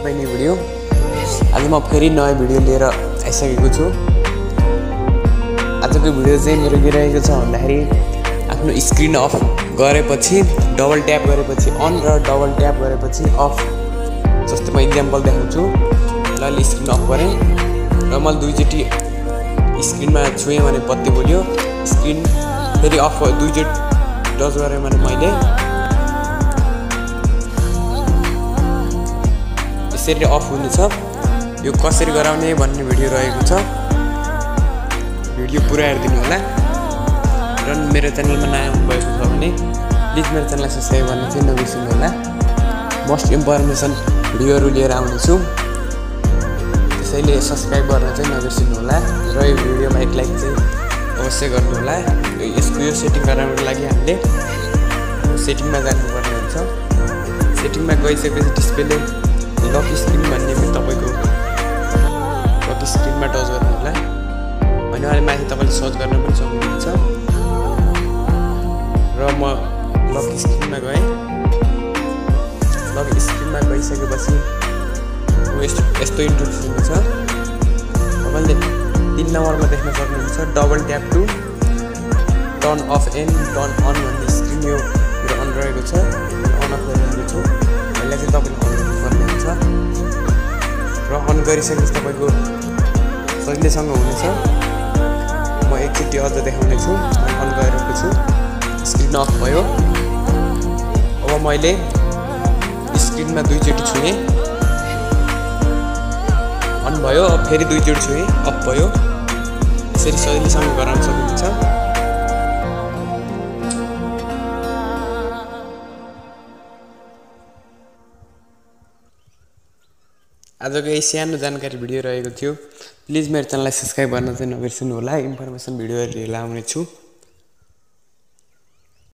तपाईं भिडियो आज म फेरि नयाँ भिडियो लिएर आइसकेको छु। आजको भिडियो चाहिँ मेरो के रहेको छ भन्दाखेरि आफ्नो स्क्रिन अफ गरेपछि डबल ट्याप गरेपछि अन र डबल ट्याप गरेपछि अफ। जस्तै म एक्जाम्पल देखाउँछु। ल स्क्रिन अफ गरेँ र मैले दुईचोटी स्क्रिनमा छुएँ भने बत्ती बल्यो। स्क्रिन फेरि अफ दुईचोटी टच गरेँ भने मैले यसरी अफ हुनेछ। यो कसरी गराउने भन्ने भिडियो रहेको छ। भिडियो पुरा हेरिदिनु होला र मेरो च्यानलमा नयाँ भएको छ भने प्लिज मेरो च्यानललाई सब्स्क्राइब गर्न चाहिँ नबिर्सनु होला। मोस्ट इन्फर्मेसन भिडियोहरू लिएर आउनेछु, त्यसैले सब्स्क्राइब गर्न चाहिँ नबिर्सनु होला र यो भिडियोमा एक लाइक चाहिँ अवश्य गर्नु होला। यो सेटिङ गराउनको लागि हामीले सेटिङमा जानुपर्ने हुन्छ। सेटिङमा गइसकेपछि डिस्प्लेले लक स्क्रिन भन्ने तपाईको लक स्क्रिनमा टच गर्नु होला। अनि अहिले माथि तपाईले सर्च गर्न पनि सक्नुहुन्छ र म लक स्क्रिनमा गएँ। लक स्क्रिनमा गइसकेपछि यस्तो इन्टरफेस हुन्छ। तपाईले 3 नम्बरमा देख्न सक्नुहुन्छ double tap to turn off and turn on भन्ने स्क्रिन यो मेरो अन रहेको छ। अन अफ गरेको छु। यसलाई चाहिँ तपाईले अन गर्नुपर्ने हुन्छ र अन गरिसकेपछि तपाईको सजिलैसँग हुनेछ। म एकचोटि अझ देखाउने छु। अन गरेको छु, स्क्रिन अफ भयो। अब मैले स्क्रिनमा दुईचोटि छुएँ, अन भयो। अब फेरि दुईचोटि छुएँ, अफ भयो। यसरी सजिलैसँग गराउन सक्नुहुन्छ। आजको यही सानो जानकारी भिडियो रहेको थियो। प्लिज मेरो च्यानललाई सब्स्क्राइब गर्न चाहिँ नबिर्सनु होला। इन्फर्मेसन भिडियोहरू लिएर आउने छु।